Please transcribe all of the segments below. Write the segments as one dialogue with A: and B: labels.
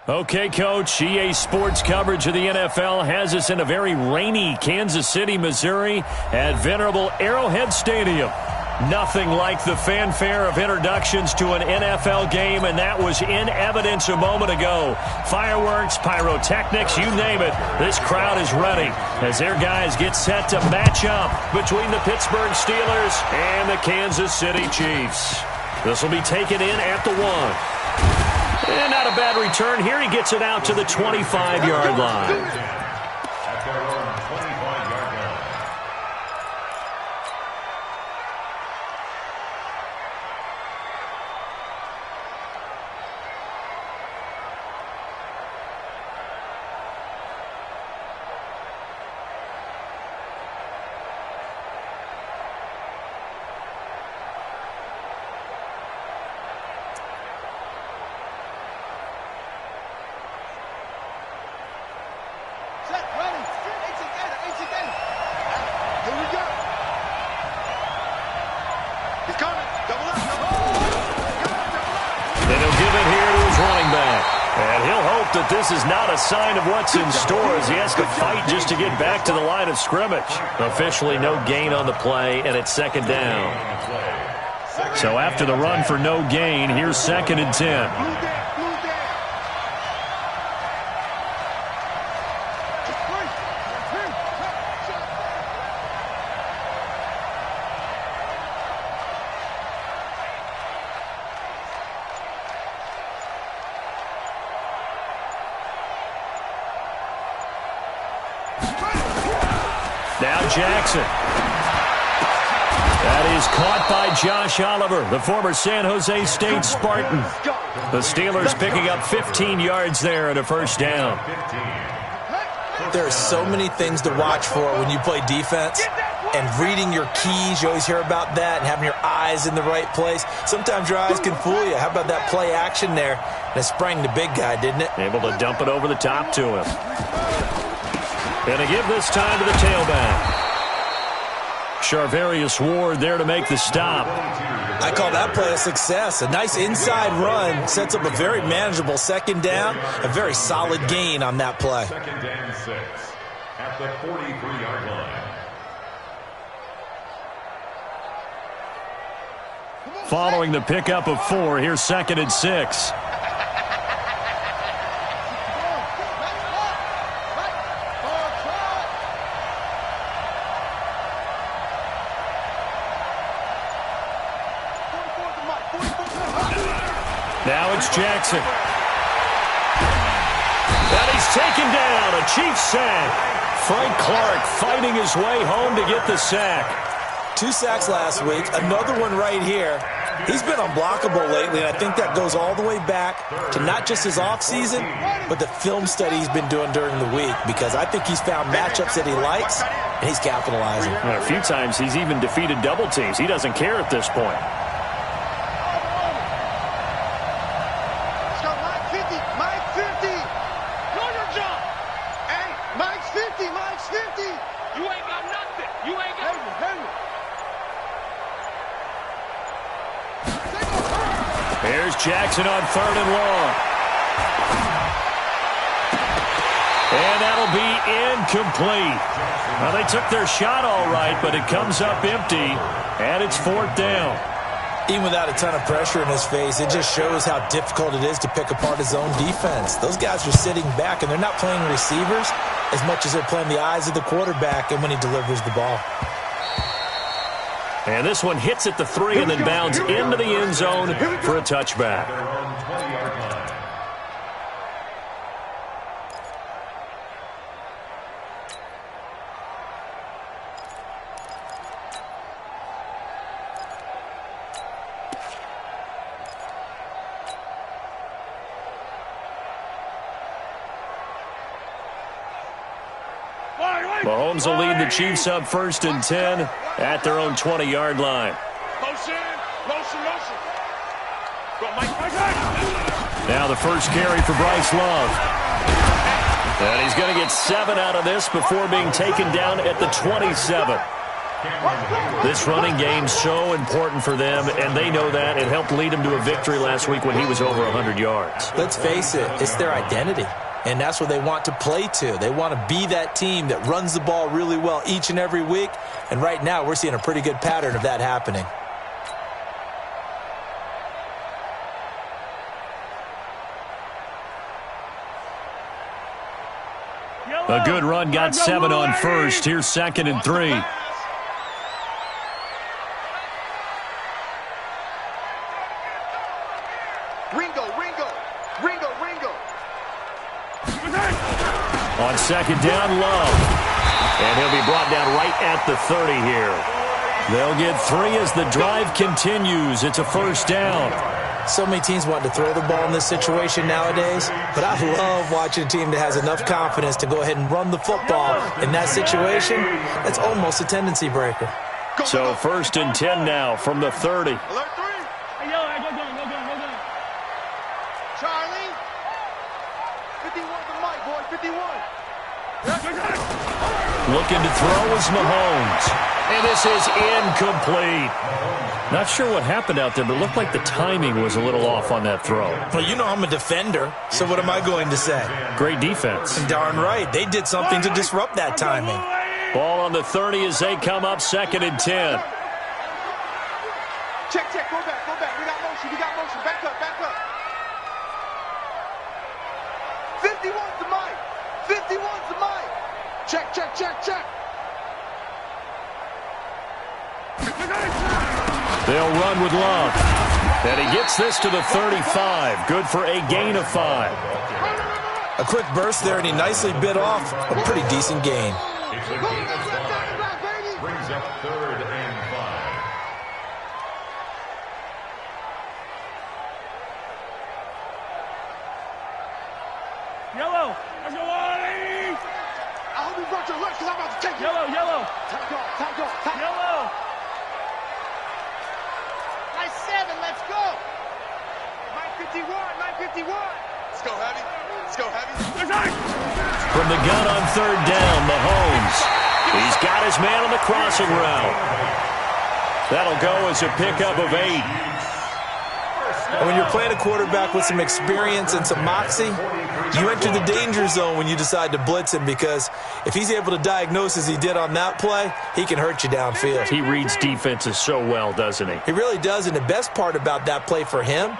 A: Okay, Coach, EA Sports coverage of the NFL has us in a very rainy Kansas City, Missouri at venerable Arrowhead Stadium. Nothing like the fanfare of introductions to an NFL game, and that was in evidence a moment ago. Fireworks, pyrotechnics, you name it. This crowd is ready as their guys get set to match up between the Pittsburgh Steelers and the Kansas City Chiefs. This will be taken in at the 1. And not a bad return. Here he gets it out to the 25-yard line. That this is not a sign of what's in store as he has to fight just to get back to the line of scrimmage. Officially no gain on the play, and it's second down. So after the run for no gain, here's 2nd and 10. Now Jackson. That is caught by Josh Oliver, the former San Jose State Spartan. The Steelers picking up 15 yards there and a first down.
B: There are so many things to watch for when you play defense. And reading your keys, you always hear about that, and having your eyes in the right place. Sometimes your eyes can fool you. How about that play action there? And it sprang the big guy, didn't it?
A: Able to dump it over the top to him. And to give this time to the tailback. Charvarius Ward there to make the stop.
B: I call that play a success. A nice inside run sets up a very manageable second down. A very solid gain on that play.
C: 2nd and 6 at the 43-yard line.
A: Following the pickup of 4, here's 2nd and 6. Now it's Jackson. And he's taken down. A Chiefs sack. Frank Clark fighting his way home to get the sack.
B: 2 sacks last week. Another one right here. He's been unblockable lately, and I think that goes all the way back to not just his offseason, but the film study he's been doing during the week, because I think he's found matchups that he likes, and he's capitalizing.
A: And a few times he's even defeated double teams. He doesn't care at this point. Here's Jackson on 3rd and long. And that'll be incomplete. Well, they took their shot all right, but it comes up empty, and it's 4th down.
B: Even without a ton of pressure in his face, it just shows how difficult it is to pick apart his own defense. Those guys are sitting back, and they're not playing receivers as much as they're playing the eyes of the quarterback and when he delivers the ball.
A: And this one hits at the 3 and then bounds into the end zone for a touchback. Mahomes will lead the Chiefs up 1st and 10 at their own 20-yard line. Now the first carry for Bryce Love. And he's going to get 7 out of this before being taken down at the 27. This running game's so important for them, and they know that. It helped lead them to a victory last week when he was over 100 yards.
B: Let's face it, it's their identity, and that's what they want to play to. They want to be that team that runs the ball really well each and every week, and right now we're seeing a pretty good pattern of that happening.
A: A good run got 7 on first. Here's 2nd and 3.
D: Ringo.
A: On 2nd down, Love. And he'll be brought down right at the 30 here. They'll get 3 as the drive continues. It's a 1st down.
B: So many teams want to throw the ball in this situation nowadays, but I love watching a team that has enough confidence to go ahead and run the football. In that situation, that's almost a tendency breaker.
A: So 1st and 10 now from the 30.
D: Alert 3. Hey, yo, go down. Charlie. 51 the mic, boy, 51.
A: Looking to throw is Mahomes. And this is incomplete. Not sure what happened out there, but it looked like the timing was a little off on that throw.
B: Well, you know I'm a defender, so what am I going to say?
A: Great defense.
B: Darn right. They did something to disrupt that timing.
A: Ball on the 30 as they come up 2nd and 10.
D: Check, go back. We got motion. Back up. 51's the mic. Check.
A: They'll run with Love. And he gets this to the 35. Good for a gain of 5.
B: A quick burst there, and he nicely bit off a pretty decent gain.
C: It's a gain of 5. Brings up 3rd and 5.
D: Yellow. Let's go, Wally. I hope you brought your lunch because I'm about to take you. Yellow. Time Yellow. Nice 7. Let's go. 951. Let's go, Heavy.
A: From the gun on 3rd down, Mahomes. He's got his man on the crossing route. That'll go as a pickup of 8.
B: And when you're playing a quarterback with some experience and some moxie, you enter the danger zone when you decide to blitz him, because if he's able to diagnose as he did on that play, he can hurt you downfield.
A: He reads defenses so well, doesn't he?
B: He really does, and the best part about that play for him,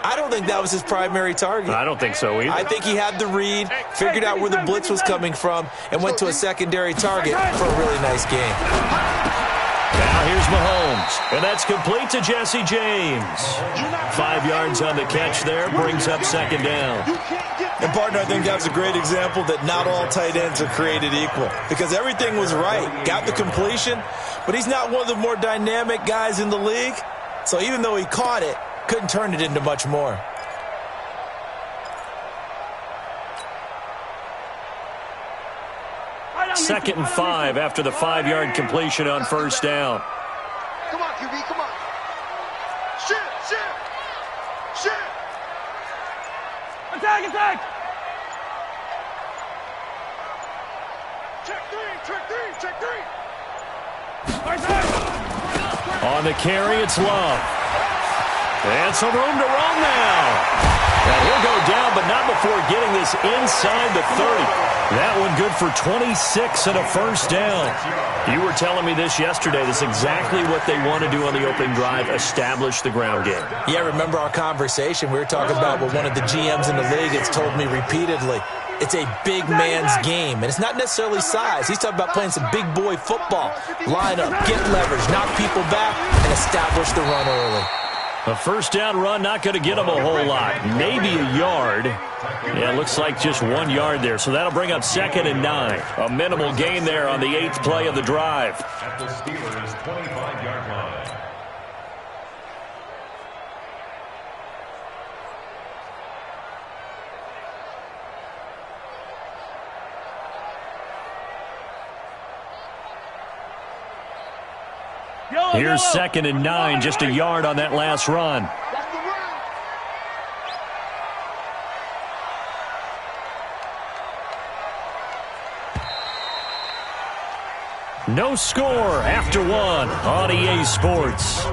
B: I don't think that was his primary target.
A: I don't think so either.
B: I think he had the read, figured out where the blitz was coming from, and went to a secondary target for a really nice game.
A: Now here's Mahomes, and that's complete to Jesse James. 5 yards on the catch there, brings up 2nd down.
B: And, partner, I think that's a great example that not all tight ends are created equal, because everything was right. Got the completion, but he's not one of the more dynamic guys in the league. So even though he caught it, couldn't turn it into much more.
A: Second and 5 after the 5-yard completion on 1st down.
D: Come on, QB, come on. Shit. Attack. Check three.
A: On the carry, it's Love. And some room to run now. And he'll go down, but not before getting this inside the 30. That one good for 26 and a 1st down. You were telling me this yesterday. This is exactly what they want to do on the opening drive, establish the ground game.
B: Yeah, remember our conversation? We were talking about what one of the GMs in the league has told me repeatedly. It's a big man's game, and it's not necessarily size. He's talking about playing some big boy football. Line up, get leverage, knock people back, and establish the run early.
A: A 1st down run, not going to get him a whole lot. Maybe a yard. Yeah, it looks like just 1 yard there. So that'll bring up 2nd and 9. A minimal gain there on the 8th play of the drive.
C: At the Steelers' 25-yard line.
A: Here's 2nd and 9, just a yard on that last run. No score after one on EA Sports.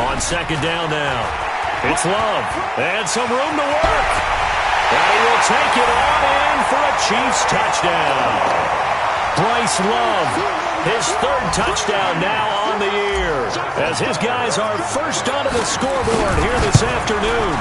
C: On
A: second down now. It's Love. And some room to work. And he will take it on in for a Chiefs touchdown. Bryce Love, his third touchdown now on the year, as his guys are first onto the scoreboard here this afternoon.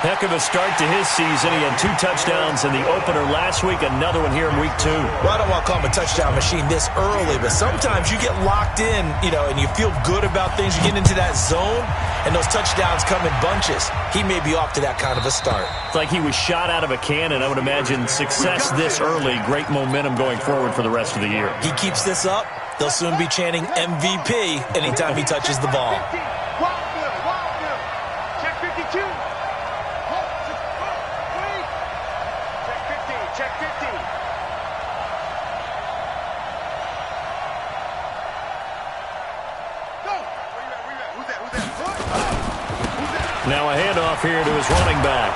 A: Heck of a start to his season. He had 2 touchdowns in the opener last week, another one here in week 2.
B: Well, I don't want to call him a touchdown machine this early, but sometimes you get locked in, and you feel good about things. You get into that zone, and those touchdowns come in bunches. He may be off to that kind of a start.
A: It's like he was shot out of a cannon. I would imagine success this early, great momentum going forward for the rest of the year.
B: He keeps this up, they'll soon be chanting MVP anytime he touches the ball.
D: Check 52. Check 50. Go. Who's that?
A: Now a handoff here to his running back.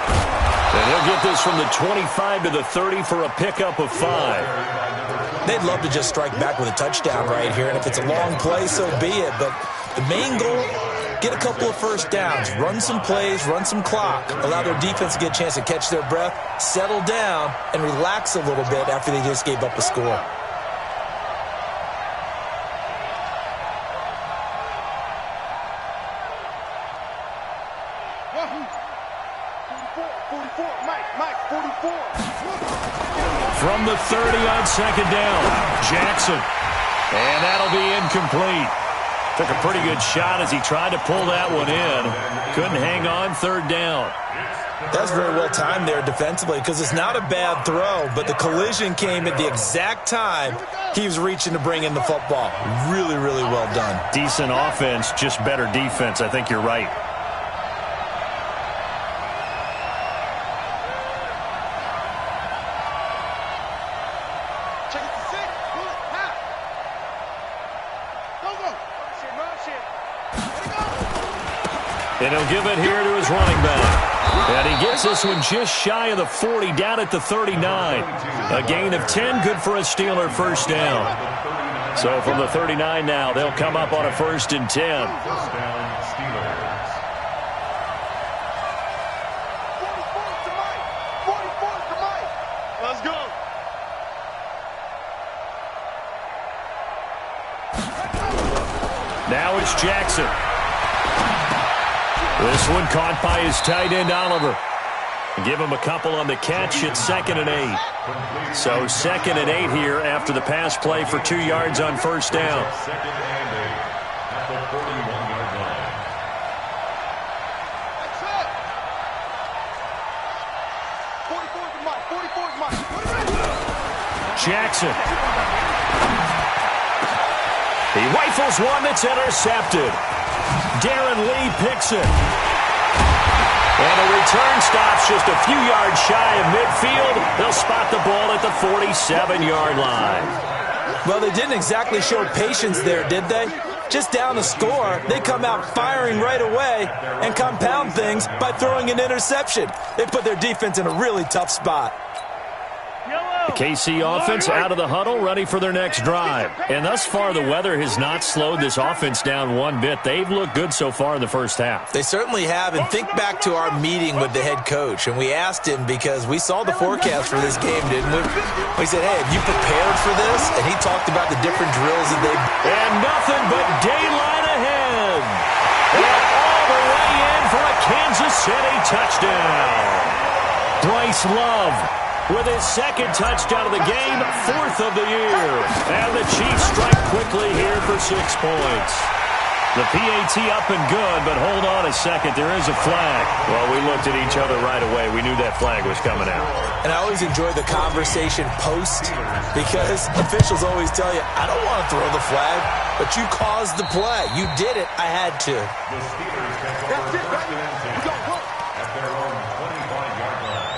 A: And he'll get this from the 25 to the 30 for a pickup of 5.
B: They'd love to just strike back with a touchdown right here, and if it's a long play, so be it. But the main goal, get a couple of first downs, run some plays, run some clock, allow their defense to get a chance to catch their breath, settle down, and relax a little bit after they just gave up a score.
A: From the 30 on second down, Jackson. And that'll be incomplete. Took a pretty good shot as he tried to pull that one in. Couldn't hang on third down.
B: That's very well timed there defensively, because it's not a bad throw, but the collision came at the exact time he was reaching to bring in the football. Really, really well done.
A: Decent offense, just better defense. I think you're right. And he'll give it here to his running back. And he gets this one just shy of the 40, down at the 39. A gain of 10, good for a Steeler first down. So from the 39 now, they'll come up on a 1st and 10.
C: First down, Steelers.
D: 44 to Mike. Let's go.
A: Now it's Jackson. This one caught by his tight end, Oliver. Give him a couple on the catch at 2nd and 8. So 2nd and 8 here after the pass play for 2 yards on first down.
C: 2nd and 8 at the 41-yard line.
D: That's it. 44 to Mike.
A: Jackson. He rifles one that's intercepted. Darren Lee picks it. And the return stops just a few yards shy of midfield. They'll spot the ball at the 47-yard line.
B: Well, they didn't exactly show patience there, did they? Just down the score, they come out firing right away and compound things by throwing an interception. They put their defense in a really tough spot.
A: The KC offense out of the huddle, ready for their next drive. And thus far, the weather has not slowed this offense down one bit. They've looked good so far in the first half.
B: They certainly have. And think back to our meeting with the head coach. And we asked him, because we saw the forecast for this game, didn't we? We said, hey, have you prepared for this? And he talked about the different drills that they've...
A: And nothing but daylight ahead. And all the way in for a Kansas City touchdown. Bryce Love with his 2nd touchdown of the game, 4th of the year. And the Chiefs strike quickly here for 6 points. The PAT up and good, but hold on a second. There is a flag. Well, we looked at each other right away. We knew that flag was coming out.
B: And I always enjoy the conversation post because officials always tell you, I don't want to throw the flag, but you caused the play. You did it. I had to.
C: The Steelers can score first and 10 at their own 25-yard line.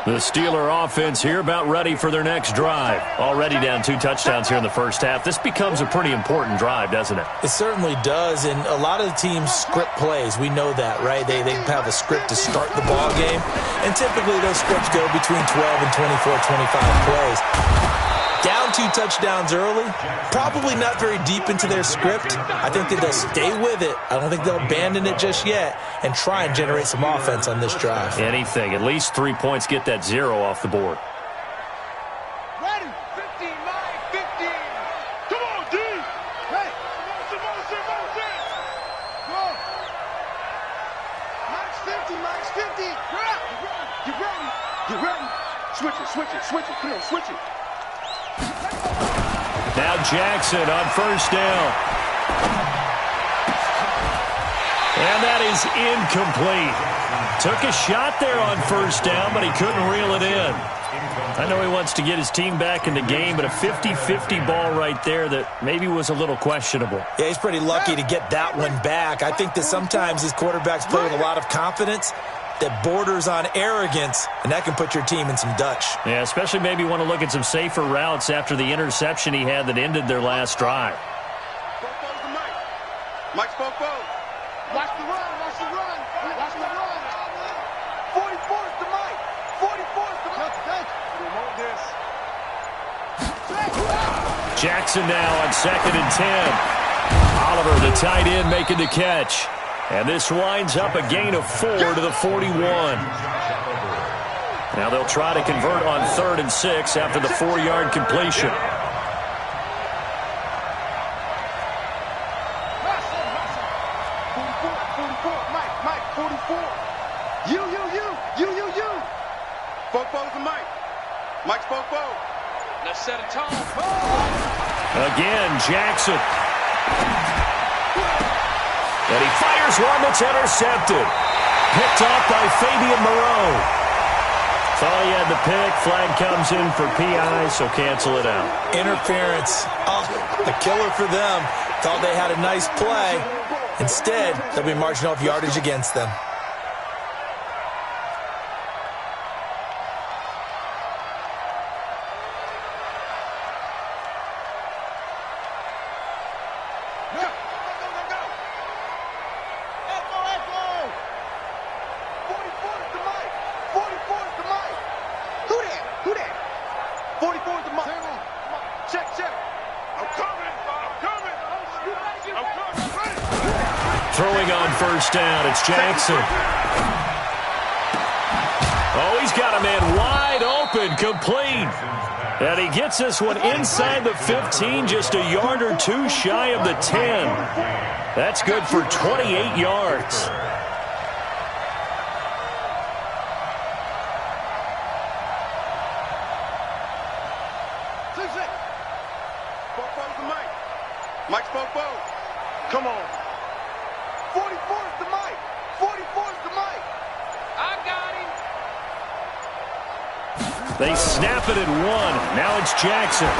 A: The Steeler offense here about ready for their next drive. Already down 2 touchdowns here in the first half. This becomes a pretty important drive, doesn't it?
B: It certainly does, and a lot of the teams script plays. We know that, right? They have a script to start the ball game, and typically those scripts go between 12 and 24, 25 plays. Down 2 touchdowns early, probably not very deep into their script. I think that they'll stay with it. I don't think they'll abandon it just yet and try and generate some offense on this drive.
A: Anything. At least 3 points, get that 0 off the board.
D: Ready? 15, 9, 15. Come on, D. Hey. Motion. Go. Max 50, Max 50. Get ready. Get ready. Switch it. Come on, switch it.
A: Now Jackson on first down. And that is incomplete. Took a shot there on first down, but he couldn't reel it in. I know he wants to get his team back in the game, but a 50-50 ball right there that maybe was a little questionable.
B: Yeah, he's pretty lucky to get that one back. I think that sometimes his quarterbacks play with a lot of confidence that borders on arrogance, and that can put your team in some Dutch.
A: Yeah, especially maybe want to look at some safer routes after the interception he had that ended their last drive.
D: Spoko's the Mike. Mike Spoko. Watch the run. 44's the Mike. 44's the Mike. We want this.
A: Jackson now on 2nd and 10. Oliver, the tight end, making the catch. And this winds up a gain of 4 to the 41. Now they'll try to convert on 3rd and 6 after the 4-yard completion.
D: Mike, 44. You. Spoko's the Mike. Mike Spoko. Let's set a tone.
A: Again, Jackson. And he fires one that's intercepted. Picked off by Fabian Moreau. Thought he had the pick. Flag comes in for PI, so cancel it out.
B: Interference. Oh, a killer for them. Thought they had a nice play. Instead, they'll be marching off yardage against them.
A: Throwing on first down, it's Jackson. Oh, he's got a man wide open, complete. And he gets this one inside the 15, just a yard or 2 shy of the 10. That's good for 28 yards.
D: Mike Spoko. Come on. 44's the Mike. 44's the Mike. I got him.
A: They snap it at 1. Now it's Jackson.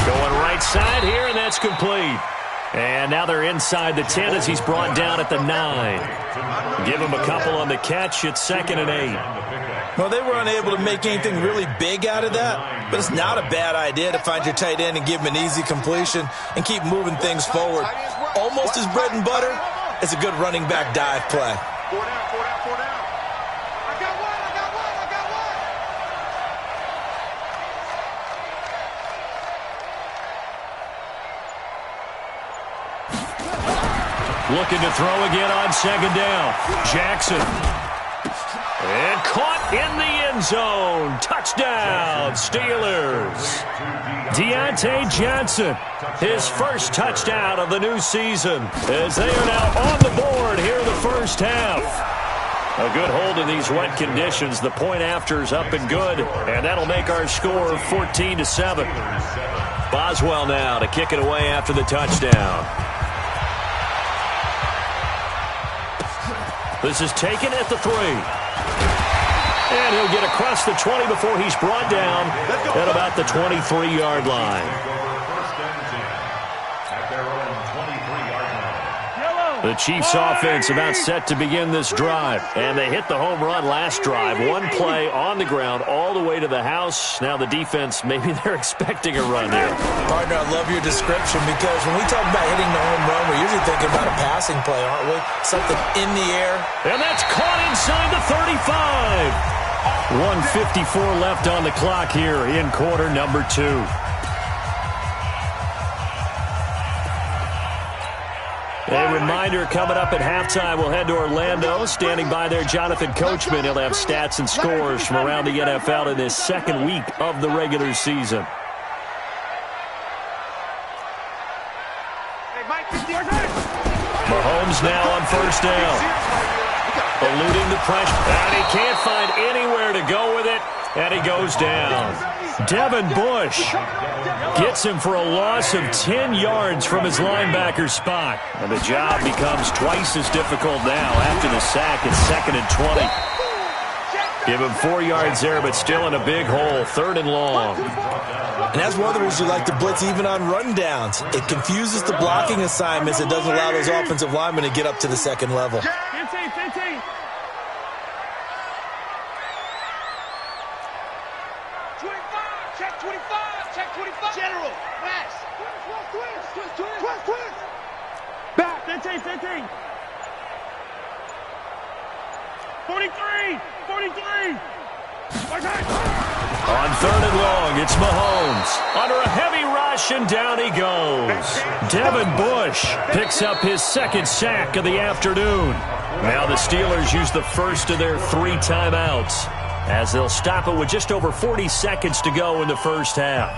A: Going right side here, and that's complete. And now they're inside the 10 as he's brought down at the 9. Give him a couple on the catch. It's 2nd and 8.
B: Well, they were unable to make anything really big out of that, but it's not a bad idea to find your tight end and give him an easy completion and keep moving things forward. Almost as bread and butter as a good running back dive play.
D: 4 down. I got one.
A: Looking to throw again on 2nd down. Jackson. And caught in the end end zone. Touchdown, Steelers. Deontay Johnson, his first touchdown of the new season, as they are now on the board here in the first half. A good hold in these wet conditions. The point after's up and good, and that'll make our score 14-7. Boswell now to kick it away after the touchdown. This is taken at the 3. And he'll get across the 20 before he's brought down at about the 23-yard line. The Chiefs offense about set to begin this drive. And they hit the home run last drive. One play on the ground all the way to the house. Now the defense, maybe they're expecting a run here.
B: Partner, I love your description because when we talk about hitting the home run, we're usually thinking about a passing play, aren't we? Something in the air.
A: And that's caught inside the 35. 1:54 left on the clock here in quarter number 2. A reminder, coming up at halftime, we'll head to Orlando. Standing by there, Jonathan Coachman. He'll have stats and scores from around the NFL in this second week of the regular season. Mahomes now on first down. Eluding the pressure. And he can't find anywhere to go with it. And he goes down. Devin Bush gets him for a loss of 10 yards from his linebacker spot. And the job becomes twice as difficult now after the sack. It's 2nd and 20. Give him 4 yards there, but still in a big hole. 3rd and long.
B: And that's one of the reasons you like to blitz even on rundowns. It confuses the blocking assignments. It doesn't allow those offensive linemen to get up to the second level.
D: 15. Check 25. General, West. Twist. Back. 15. 43.
A: On 3rd and long, it's Mahomes. Under a heavy rush, and down he goes. Devin Bush picks up his 2nd sack of the afternoon. Now the Steelers use the first of their 3 timeouts, as they'll stop it with just over 40 seconds to go in the first half.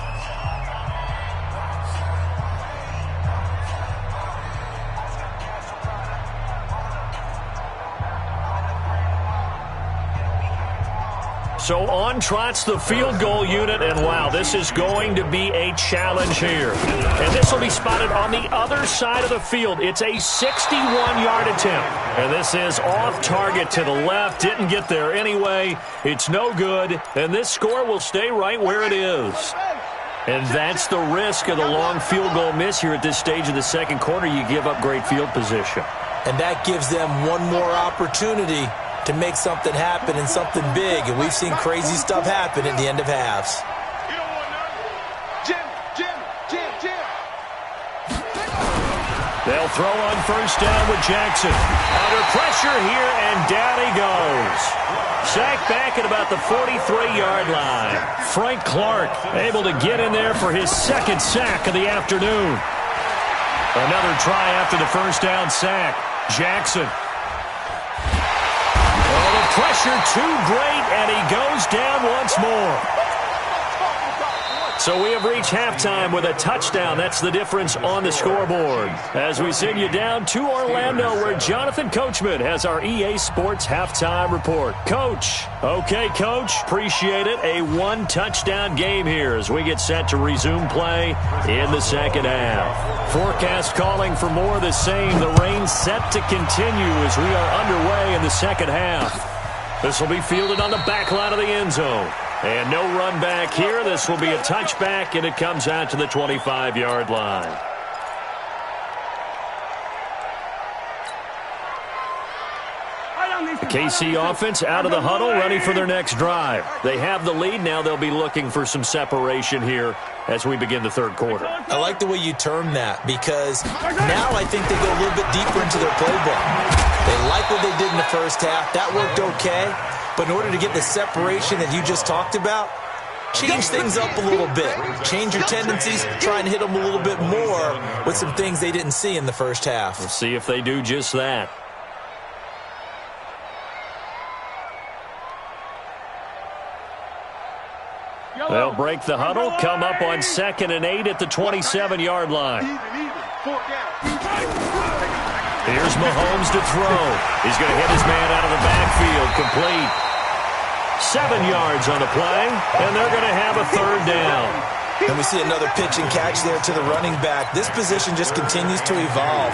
A: So on trots the field goal unit, and wow, this is going to be a challenge here. And this will be spotted on the other side of the field. It's a 61-yard attempt. And this is off target to the left. Didn't get there anyway. It's no good. And this score will stay right where it is. And that's the risk of the long field goal miss here at this stage of the second quarter. You give up great field position.
B: And that gives them one more opportunity to make something happen and something big. And we've seen crazy stuff happen at the end of halves.
D: Jim.
A: They'll throw on first down with Jackson. Under pressure here, and down he goes. Sacked back at about the 43-yard line. Frank Clark able to get in there for his 2nd sack of the afternoon. Another try after the first down sack. Jackson. Oh, the pressure too great, and he goes down once more. So we have reached halftime with a touchdown. That's the difference on the scoreboard. As we send you down to Orlando, where Jonathan Coachman has our EA Sports halftime report. Coach. Okay, Coach. Appreciate it. A 1-touchdown game here as we get set to resume play in the second half. Forecast calling for more of the same. The rain set to continue as we are underway in the second half. This will be fielded on the back line of the end zone. And no run back here. This will be a touchback, and it comes out to the 25-yard line. The KC offense out of the huddle, ready for their next drive. They have the lead. Now they'll be looking for some separation here as we begin the third quarter.
B: I like the way you term that, because now I think they go a little bit deeper into their playbook. They like what they did in the first half. That worked okay. But in order to get the separation that you just talked about, change things up a little bit. Change your tendencies. Try and hit them a little bit more with some things they didn't see in the first half.
A: We'll see if they do just that. They'll break the huddle, come up on 2nd and 8 at the 27-yard line. Here's Mahomes to throw. He's going to hit his man out of the backfield, complete. 7 yards on the play, and they're going to have a 3rd down.
B: And we see another pitch and catch there to the running back. This position just continues to evolve.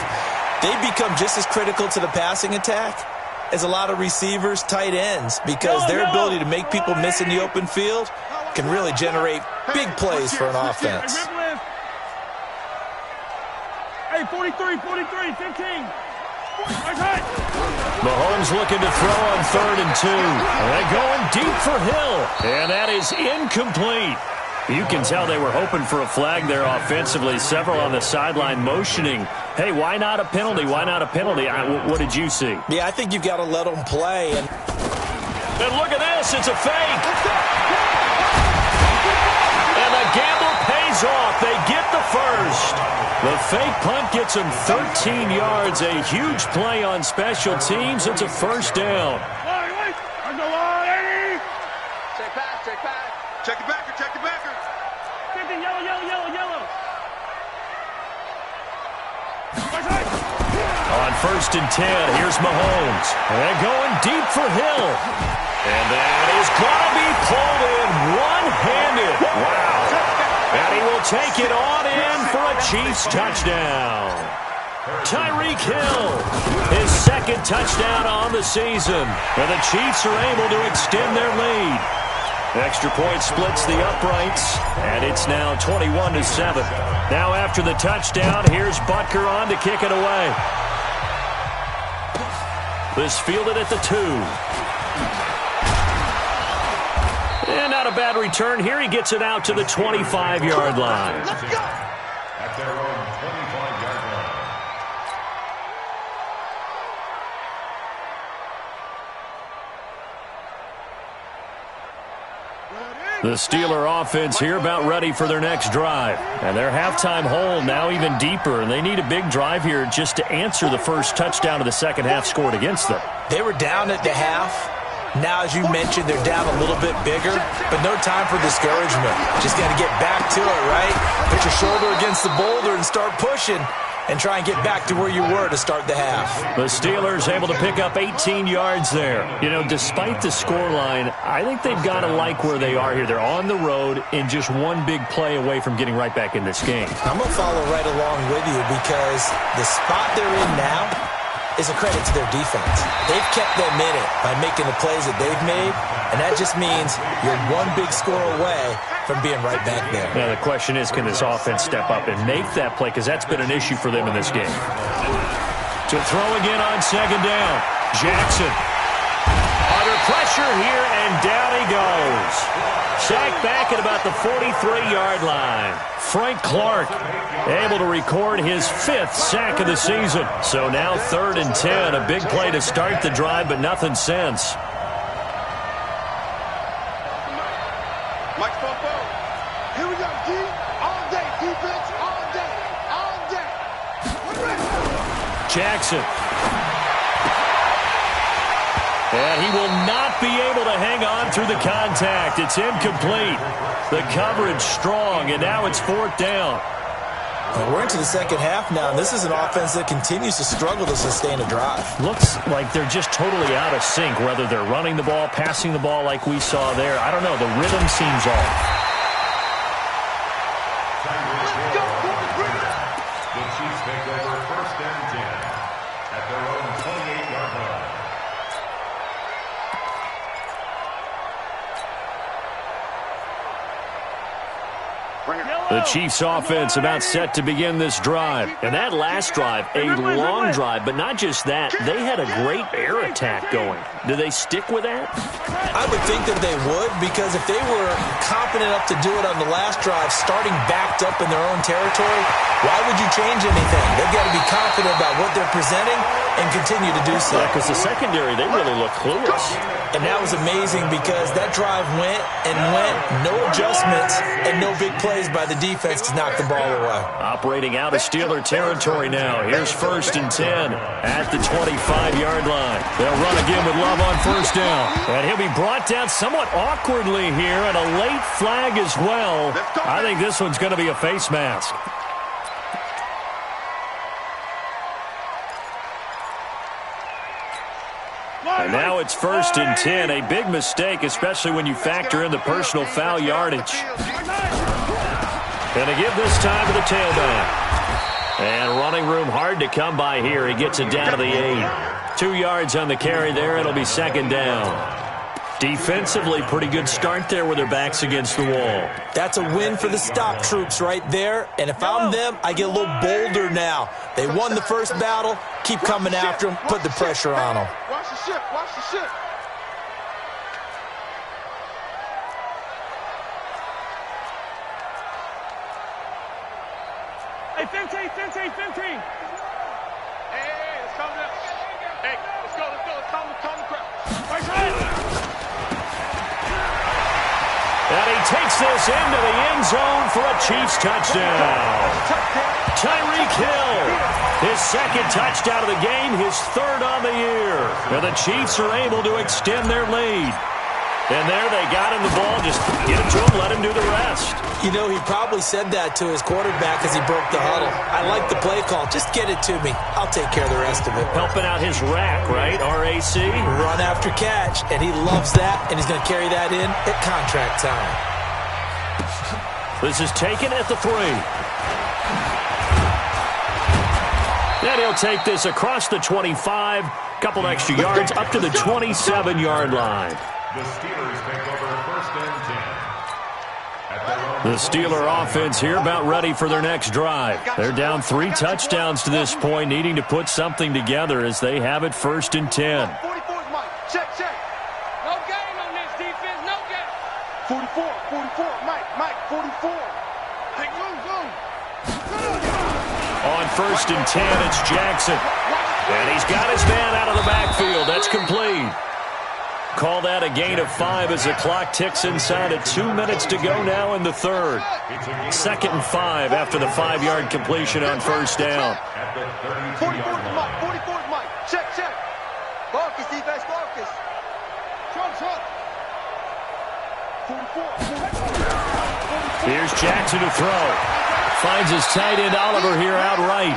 B: They become just as critical to the passing attack as a lot of receivers, tight ends, because their ability to make people miss in the open field can really generate big plays for an offense.
D: Hey, 43, 15.
A: Mahomes looking to throw on 3rd and 2. And they're going deep for Hill. And that is incomplete. You can tell they were hoping for a flag there offensively. Several on the sideline motioning. Hey, why not a penalty? Why not a penalty? What did you see?
B: Yeah, I think you've got to let them play. And
A: look at this. It's a fake. And the gamble pays off. They get the first. The fake punt gets them 13 yards. A huge play on special teams. It's a 1st down.
D: Check the backer. 50, yellow.
A: On 1st and 10, here's Mahomes. They're going deep for Hill. And that is going to be pulled in one-handed. Wow. And he will take it on in for a Chiefs touchdown. Tyreek Hill, his 2nd touchdown on the season. And the Chiefs are able to extend their lead. Extra point splits the uprights, and it's now 21-7. Now after the touchdown, here's Butker on to kick it away. This fielded at the 2. And not a bad return here. He gets it out to the 25-yard line.
C: At their own 25-yard line.
A: The Steeler offense here about ready for their next drive. And their halftime hole now even deeper, and they need a big drive here just to answer the first touchdown of the second half scored against them.
B: they were down at the half. Now, as you mentioned, they're down a little bit bigger, but no time for discouragement. Just got to get back to it, right? Put your shoulder against the boulder and start pushing and try and get back to where you were to start the half.
A: The Steelers able to pick up 18 yards there. You know, despite the scoreline, I think they've got to like where they are here. They're on the road and just one big play away from getting right back in this game.
B: I'm going to follow right along with you because the spot they're in now is a credit to their defense. They've kept them in it by making the plays that they've made, and that just means you're one big score away from being right back there.
A: Now, the question is, can this offense step up and make that play? Because that's been an issue for them in this game. To throw again on second down. Jackson. Under pressure here, and down he goes. Sacked back at about the 43-yard line. Frank Clark able to record his 5th sack of the season. So now 3rd and 10. A big play to start the drive, but nothing since.
D: Mike Popo. Here we go, D. All day. Defense, all day. All day.
A: Jackson. And he will not be able to hang on through the contact. It's incomplete. The coverage strong, and now it's 4th down.
B: Well, we're into the second half now, and this is an offense that continues to struggle to sustain a drive.
A: Looks like they're just totally out of sync, whether they're running the ball, passing the ball like we saw there. I don't know. The rhythm seems off.
C: The Chiefs take over 1st and 10 at their own 28-yard line.
A: The Chiefs offense about set to begin this drive. And that last drive, a long drive, but not just that. They had a great air attack going. Do they stick with that?
B: I would think that they would, because if they were confident enough to do it on the last drive, starting backed up in their own territory, why would you change anything? They've got to be confident about what they're presenting and continue to do so.
A: Yeah, because the secondary, they really look clueless.
B: And that was amazing because that drive went and went, no adjustments and no big plays by the defense to knock the ball away.
A: Operating out of Steeler territory now. Here's 1st and 10 at the 25-yard line. They'll run again with Love. Love on first down. And he'll be brought down somewhat awkwardly here, and a late flag as well. I think this one's going to be a face mask. And now it's 1st and 10. A big mistake, especially when you factor in the personal foul yardage. Going to give this time to the tailback. And running room hard to come by here. He gets it down to the 8. 2 yards on the carry there. It'll be 2nd down. Defensively, pretty good start there with their backs against the wall.
B: That's a win for the stop troops right there. And if I'm them, I get a little bolder now. They won the first battle. Keep coming after them. Put the pressure on them.
D: Watch the ship. Watch the ship. Hey, 15. Hey, let's calm down. Hey, let's go. Calm the crowd. Right side.
A: And he takes this into the end zone for a Chiefs touchdown. Tyreek Hill, his 2nd touchdown of the game, his 3rd on the year. And the Chiefs are able to extend their lead. And there they got him the ball. Just get it to him, let him do the rest.
B: You know, he probably said that to his quarterback as he broke the huddle. I like the play call. Just get it to me. I'll take care of the rest of it.
A: Helping out his rack, right? RAC.
B: Run after catch, and he loves that, and he's going to carry that in at contract time.
A: This is taken at the 3. Then he'll take this across the 25. Couple extra yards up to the 27-yard line.
C: The Steelers take over 1st and 10.
A: The Steeler offense here about ready for their next drive. They're down 3 touchdowns to this point, needing to put something together as they have it 1st and 10.
D: 44's Mike. Check. No game on this defense. No game. 44. Mike, 44. Hey, go.
A: On 1st and 10, it's Jackson. And he's got his man out of the backfield. That's complete. Call that a gain of 5 as the clock ticks inside of 2 minutes to go now in the 3rd. 2nd and 5 after the 5-yard completion on 1st down.
D: 44's Mike. Check. Focus, defense, focus. Trump. 44.
A: Here's Jackson to throw. Finds his tight end Oliver here outright.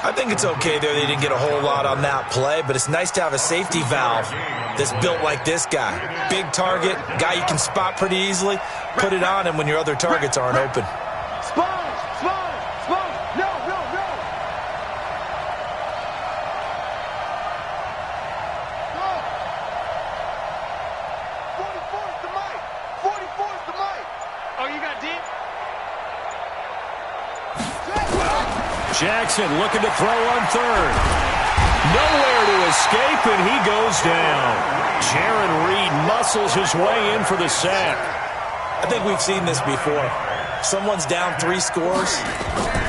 B: I think it's okay there. They didn't get a whole lot on that play, but it's nice to have a safety valve that's built like this guy. Big target, guy you can spot pretty easily. Put it on him when your other targets aren't open.
D: Sponge. No. 44's the Mike. Oh, you got deep?
A: Jackson looking to throw on 3rd. Nowhere to escape, and he goes down. Jaron Reed muscles his way in for the sack.
B: I think we've seen this before. Someone's down 3 scores.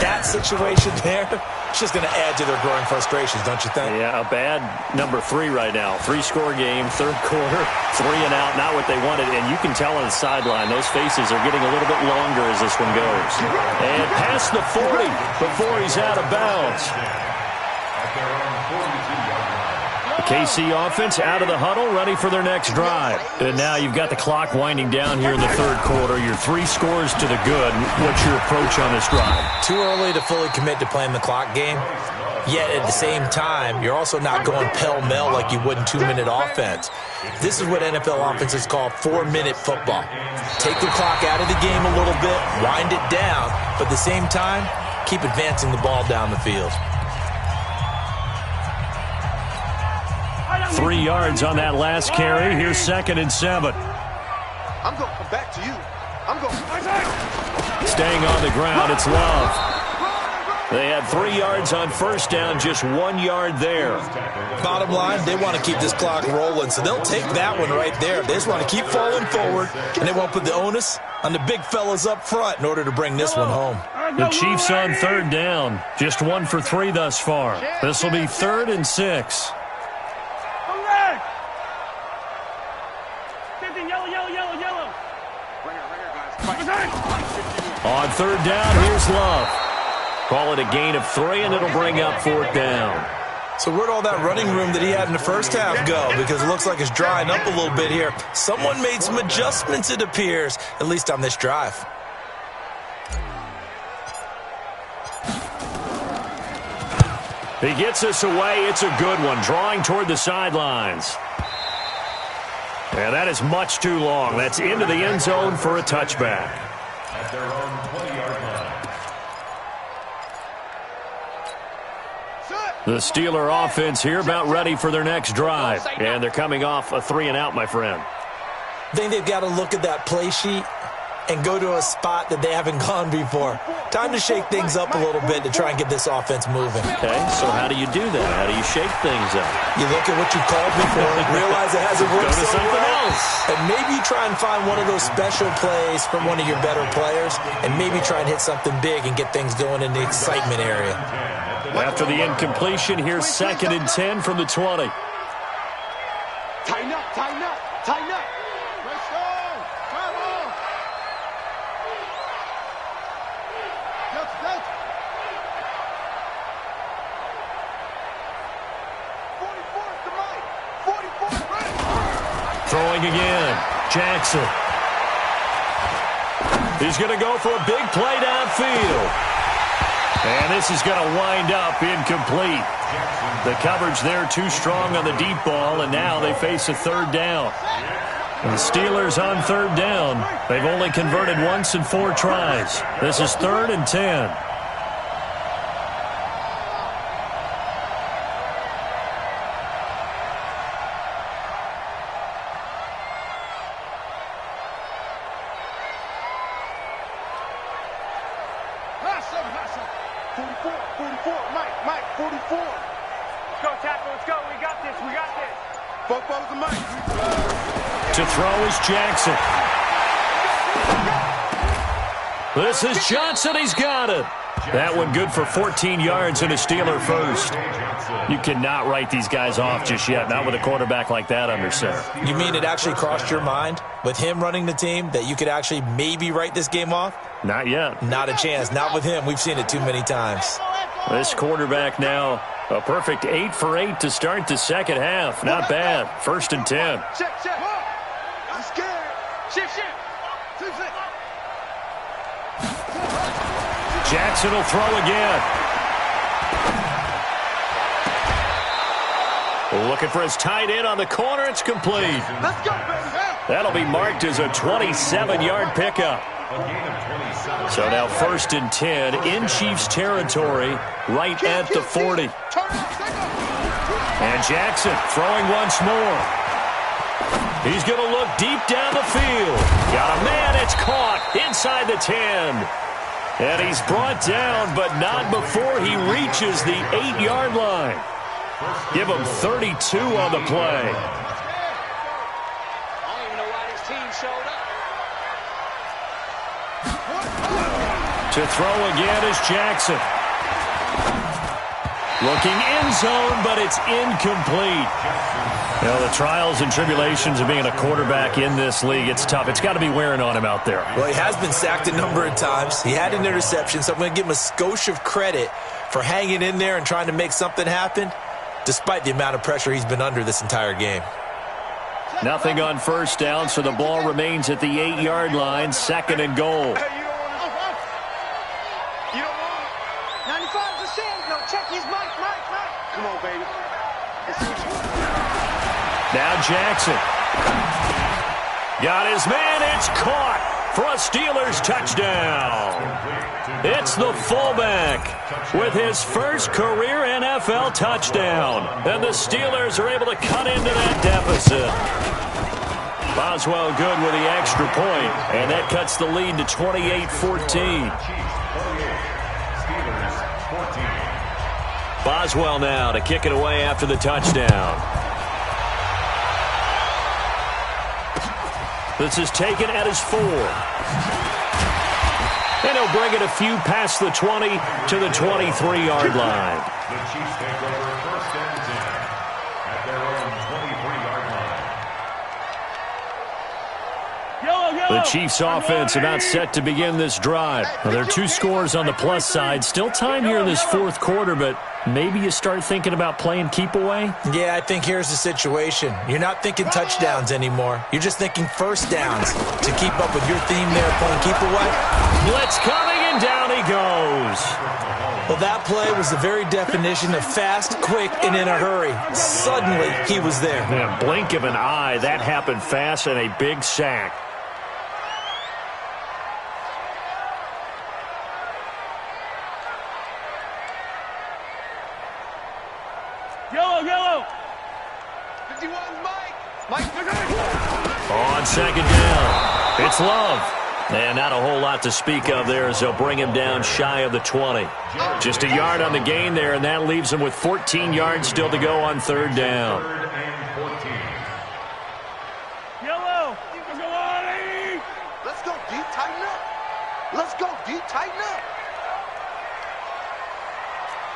B: That situation there, it's just going to add to their growing frustrations, don't you think?
A: Yeah, a bad number 3 right now. 3-score game, 3rd quarter, 3 and out, not what they wanted. And you can tell on the sideline, those faces are getting a little bit longer as this one goes. And past the 40 before he's out of bounds. The KC offense out of the huddle, ready for their next drive. And now you've got the clock winding down here in the 3rd quarter. You're 3 scores to the good. What's your approach on this drive?
B: Too early to fully commit to playing the clock game. Yet at the same time, you're also not going pell-mell like you would in 2-minute offense. This is what NFL offenses call 4-minute football. Take the clock out of the game a little bit, wind it down, but at the same time, keep advancing the ball down the field.
A: 3 yards on that last carry. Here's 2nd and 7.
D: I'm going to come back to you. I'm going.
A: Staying on the ground, it's Love. They had 3 yards on 1st down, just 1 yard there.
B: Bottom line, they want to keep this clock rolling, so they'll take that one right there. They just want to keep falling forward, and they won't put the onus on the big fellas up front in order to bring this one home.
A: The Chiefs on 3rd down, just 1 for 3 thus far. This will be 3rd and 6. On 3rd down, here's Love. Call it a gain of 3, and it'll bring up 4th down.
B: So where'd all that running room that he had in the first half go? Because it looks like it's drying up a little bit here. Someone made some adjustments, it appears, at least on this drive.
A: He gets us away. It's a good one, drawing toward the sidelines. And that is much too long. That's into the end zone for a touchback.
C: At their own 20-yard line.
A: The Steeler offense here about ready for their next drive. And they're coming off a 3-and-out, my friend.
B: I think they've got to look at that play sheet and go to a spot that they haven't gone before. Time to shake things up a little bit to try and get this offense moving.
A: Okay, so how do you do that? How do you shake things up?
B: You look at what you called before, realize it hasn't worked
A: Go to
B: so
A: something
B: well,
A: else.
B: and maybe try and find one of those special plays from one of your better players, and maybe try and hit something big and get things going in the excitement area.
A: After the incompletion, here's 2nd and 10 from the 20.
D: Tighten up, tighten up, tighten up. Let's go. Come on. That's. 44 to Mike. 44 ready.
A: Throwing again. Jackson. He's going to go for a big play downfield. And this is going to wind up incomplete. The coverage there too strong on the deep ball, and now they face a 3rd down. The Steelers on 3rd down. They've only converted once in 4 tries. This is 3rd and 10.
D: Hustle. 44, Mike, 44. Let's go, tackle, let's go. We got this. Both to Mike.
A: To throw is Jackson. This is Johnson. He's got it. That one good for 14 yards and a Steeler first. You cannot write these guys off just yet, not with a quarterback like that under center.
B: You mean it actually crossed your mind with him running the team that you could actually maybe write this game off?
A: Not yet.
B: Not a chance. Not with him. We've seen it too many times.
A: This quarterback now, a perfect 8 for 8 to start the second half. Not bad. 1st and 10.
D: Check. I'm scared. Shift.
A: Jackson will throw again. Looking for his tight end on the corner. It's complete.
D: Let's go, baby.
A: That'll be marked as a 27-yard pickup. So now 1st and 10 in Chiefs territory, right at the 40. And Jackson throwing once more. He's going to look deep down the field. Got a man. It's caught inside the 10. And he's brought down, but not before he reaches the 8-yard line. Give him 32 on the play.
D: I don't even know why this team showed up.
A: To throw again is Jackson. Looking end zone, but it's incomplete. You know, the trials and tribulations of being a quarterback in this league, it's tough. It's got to be wearing on him out there.
B: Well, he has been sacked a number of times. He had an interception, so I'm going to give him a skosh of credit for hanging in there and trying to make something happen, despite the amount of pressure he's been under this entire game.
A: Nothing on 1st down, so the ball remains at the 8-yard line, 2nd and goal.
D: Hey, you don't want it. 95%. No, check his Mike. Come on, baby.
A: Now Jackson. Got his man. It's caught for a Steelers touchdown. It's the fullback with his first career NFL touchdown. And the Steelers are able to cut into that deficit. Boswell good with the extra point, and that cuts the lead to 28-14. Boswell now to kick it away after the touchdown. This is taken at his 4. And he'll bring it a few past the 20 to the 23-yard line.
C: The Chiefs take over 1st and 10 at their own 23-yard line.
A: The Chiefs offense about set to begin this drive. Now, there are 2 scores on the plus side. Still time here in this 4th quarter, but maybe you start thinking about playing keep away?
B: Yeah, I think here's the situation. You're not thinking touchdowns anymore. You're just thinking first downs to keep up with your theme there playing keep away.
A: Blitz coming, and down he goes.
B: Well, that play was the very definition of fast, quick, and in a hurry. Suddenly, he was there.
A: Yeah, blink of an eye, that happened fast, and a big sack.
D: Yellow. 51's Mike.
A: On second down, it's Love. And not a whole lot to speak of there as they'll bring him down shy of the 20. Just a yard on the gain there, and that leaves him with 14 yards still to go on third down.
D: Yellow. Let's go deep, tighten up. Let's go deep, tighten up.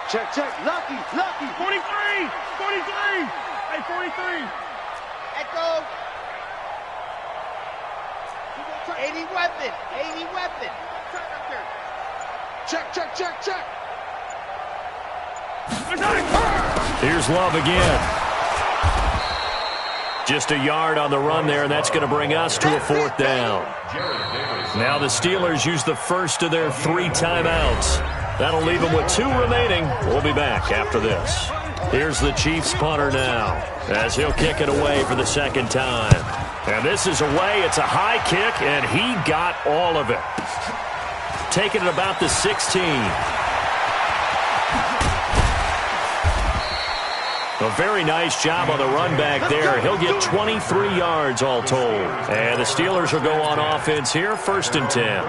D: Check. Lucky. 43. Hey, 43. Echo. 80 weapon. Check.
A: Here's Love again. Just a yard on the run there, and that's going to bring us to a fourth down. Now the Steelers use the first of their 3 timeouts. That'll leave them with 2 remaining. We'll be back after this. Here's the Chiefs punter now as he'll kick it away for the second time. And this is away. It's a high kick, and he got all of it. Taking it about the 16. A very nice job on the run back there. He'll get 23 yards all told. And the Steelers will go on offense here, 1st and 10.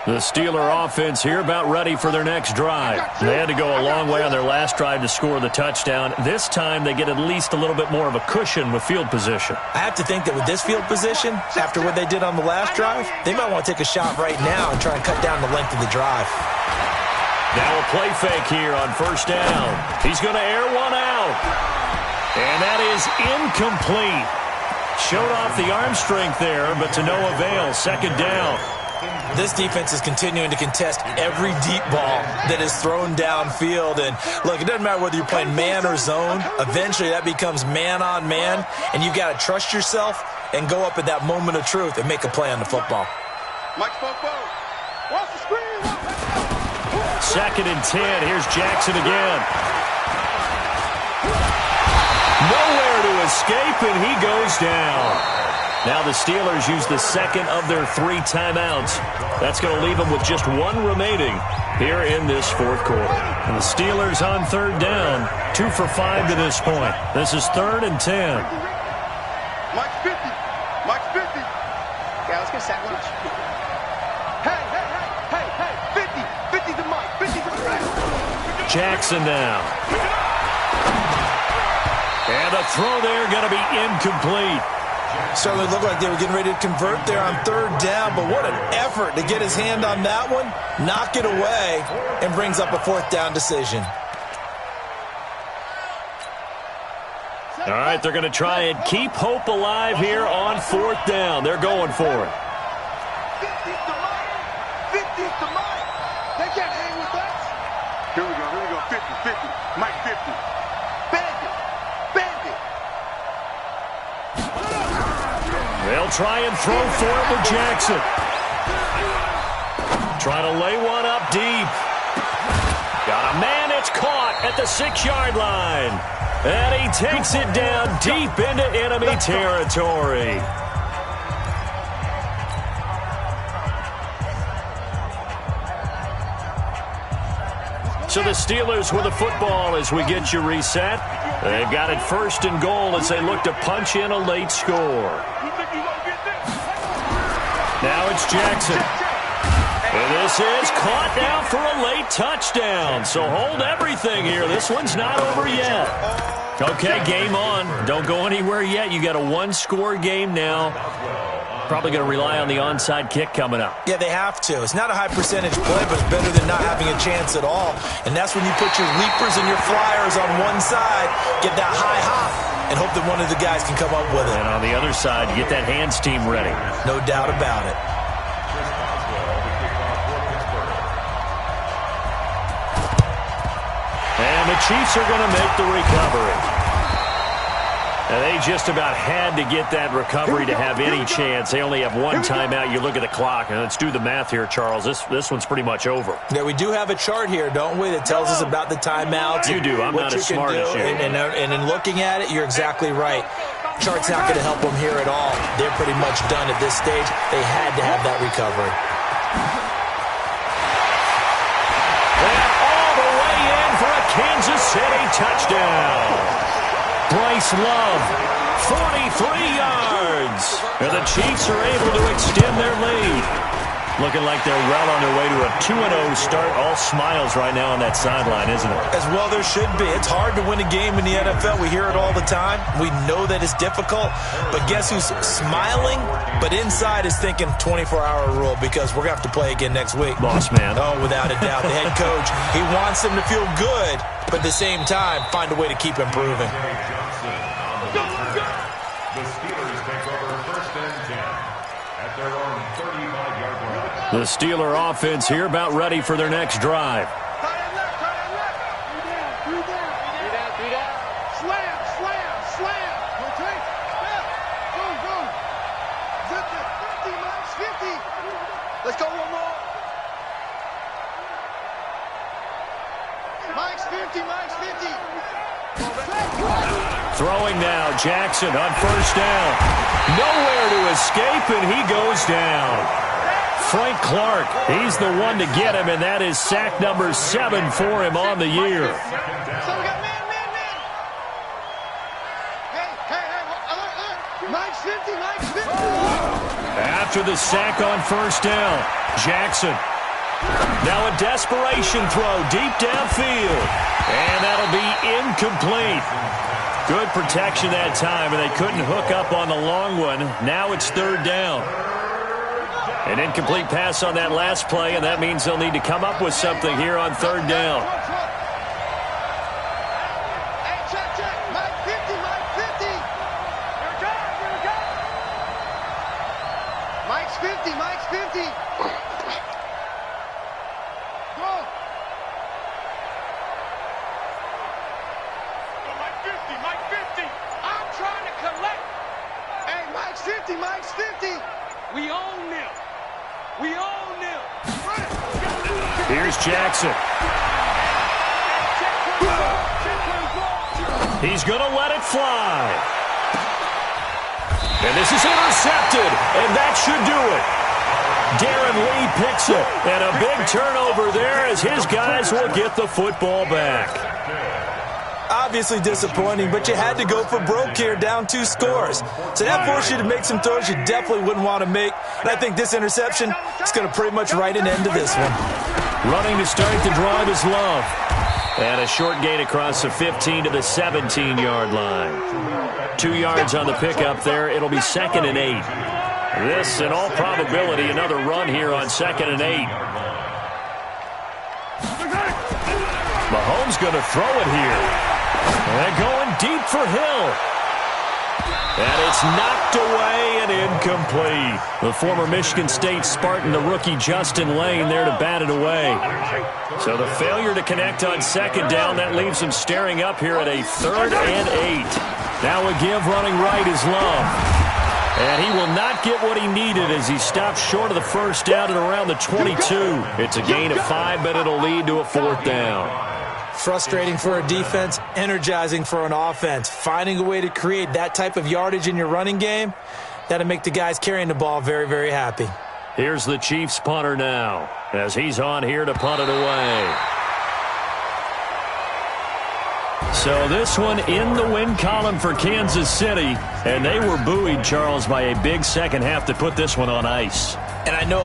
A: The Steeler offense here about ready for their next drive. They had to go a long way on their last drive to score the touchdown. This time they get at least a little bit more of a cushion with field position.
B: I have to think that with this field position, after what they did on the last drive, they might want to take a shot right now and try and cut down the length of the drive.
A: Now a play fake here on 1st down. He's going to air one out. And that is incomplete. Showed off the arm strength there, but to no avail. 2nd down.
B: This defense is continuing to contest every deep ball that is thrown downfield. And, look, it doesn't matter whether you're playing man or zone. Eventually that becomes man-on-man, and you've got to trust yourself and go up at that moment of truth and make a play on the football.
D: Mike Popo. Watch the screen.
A: 2nd and 10. Here's Jackson again. Nowhere to escape, and he goes down. Now the Steelers use the 2nd of their 3 timeouts. That's going to leave them with just 1 remaining here in this 4th quarter. And the Steelers on 3rd down, 2 for 5 to this point. This is 3rd and 10.
D: Mike 50. Yeah, let's get a sack lunch. Hey. 50 to Mike. 50 to Mike.
A: Jackson now. And the throw there going to be incomplete.
B: Certainly looked like they were getting ready to convert there on 3rd down, but what an effort to get his hand on that one, knock it away, and brings up a 4th down decision.
A: All right, they're going to try and keep hope alive here on 4th down. They're going for it.
D: 50 to Mike. They can't hang with us. Here we go. 50. Mike 50. Bandit.
A: They'll try and throw for it with Jackson. Trying to lay one up deep. Got a man, it's caught at the 6-yard line. And he takes it down deep into enemy territory. So the Steelers with the football as we get you reset. They've got it 1st and goal as they look to punch in a late score. Now it's Jackson. And this is caught now for a late touchdown. So hold everything here. This one's not over yet. Okay, game on. Don't go anywhere yet. You got a 1-score game now. Probably going to rely on the onside kick coming up.
B: Yeah, they have to. It's not a high percentage play, but it's better than not having a chance at all. And that's when you put your leapers and your flyers on one side, get that high hop, and hope that one of the guys can come up with it.
A: And on the other side, you get that hands team ready.
B: No doubt about it.
A: And the Chiefs are going to make the recovery. And they just about had to get that recovery to have any chance. They only have one timeout. You look at the clock, and let's do the math here, Charles. This one's pretty much over.
B: Yeah, we do have a chart here, don't we, that tells us about the timeouts.
A: You do. I'm not as smart as you.
B: And in looking at it, you're exactly right. Chart's not going to help them here at all. They're pretty much done at this stage. They had to have that recovery.
A: And all the way in for a Kansas City touchdown. Bryce Love, 43 yards. And the Chiefs are able to extend their lead. Looking like they're well on their way to a 2-0 start. All smiles right now on that sideline, isn't it?
B: As well there should be. It's hard to win a game in the NFL. We hear it all the time. We know that it's difficult. But guess who's smiling? But inside is thinking 24-hour rule because we're going to have to play again next week.
A: Boss man.
B: Oh, without a doubt. The head coach, he wants them to feel good, but at the same time, find a way to keep improving.
C: The Steelers take over first and 10 at their own 35-yard line.
A: The Steeler offense here about ready for their next drive.
D: Let's go one more. Mike's 50, Mike's 50.
A: Throwing now, Jackson on first down. Nowhere to escape, and he goes down. Frank Clark, he's the one to get him, and that is sack number 7 for him on the year.
D: So we got man. Hey, Mike's 50, Mike's 50.
A: After the sack on first down, Jackson. Now a desperation throw deep downfield. And that'll be incomplete. Good protection that time, and they couldn't hook up on the long one. Now it's third down. An incomplete pass on that last play, and that means they'll need to come up with something here on third down.
D: Hey, check. Mike 50, Mike 50. Here we go. Mike's 50, Mike's 50. Go. Mike 50. I'm trying to collect. Hey, Mike's 50, Mike's 50. We own them.
A: Here's Jackson. He's going to let it fly. And this is intercepted, and that should do it. Darren Lee picks it, and a big turnover there as his guys will get the football back.
B: Obviously disappointing, but you had to go for broke here, down 2 scores. So that forced you to make some throws you definitely wouldn't want to make. And I think this interception is going to pretty much write an end to this one.
A: Running to start the drive is Love. And a short gain across the 15 to the 17-yard line. 2 yards on the pickup there. It'll be 2nd and 8. This, in all probability, another run here on 2nd and 8. Mahomes going to throw it here. And going deep for Hill. And it's knocked away and incomplete. The former Michigan State Spartan, the rookie Justin Lane, there to bat it away. So the failure to connect on 2nd down, that leaves him staring up here at a 3rd and 8. Now a give running right is Love. And he will not get what he needed as he stops short of the first down at around the 22. It's a gain of 5, but it'll lead to a 4th down.
B: Frustrating for a defense, energizing for an offense. Finding a way to create that type of yardage in your running game, that'll make the guys carrying the ball very, very happy.
A: Here's the Chiefs punter now as he's on here to punt it away. So this one in the win column for Kansas City, and they were buoyed, Charles, by a big second half to put this one on ice.
B: And I know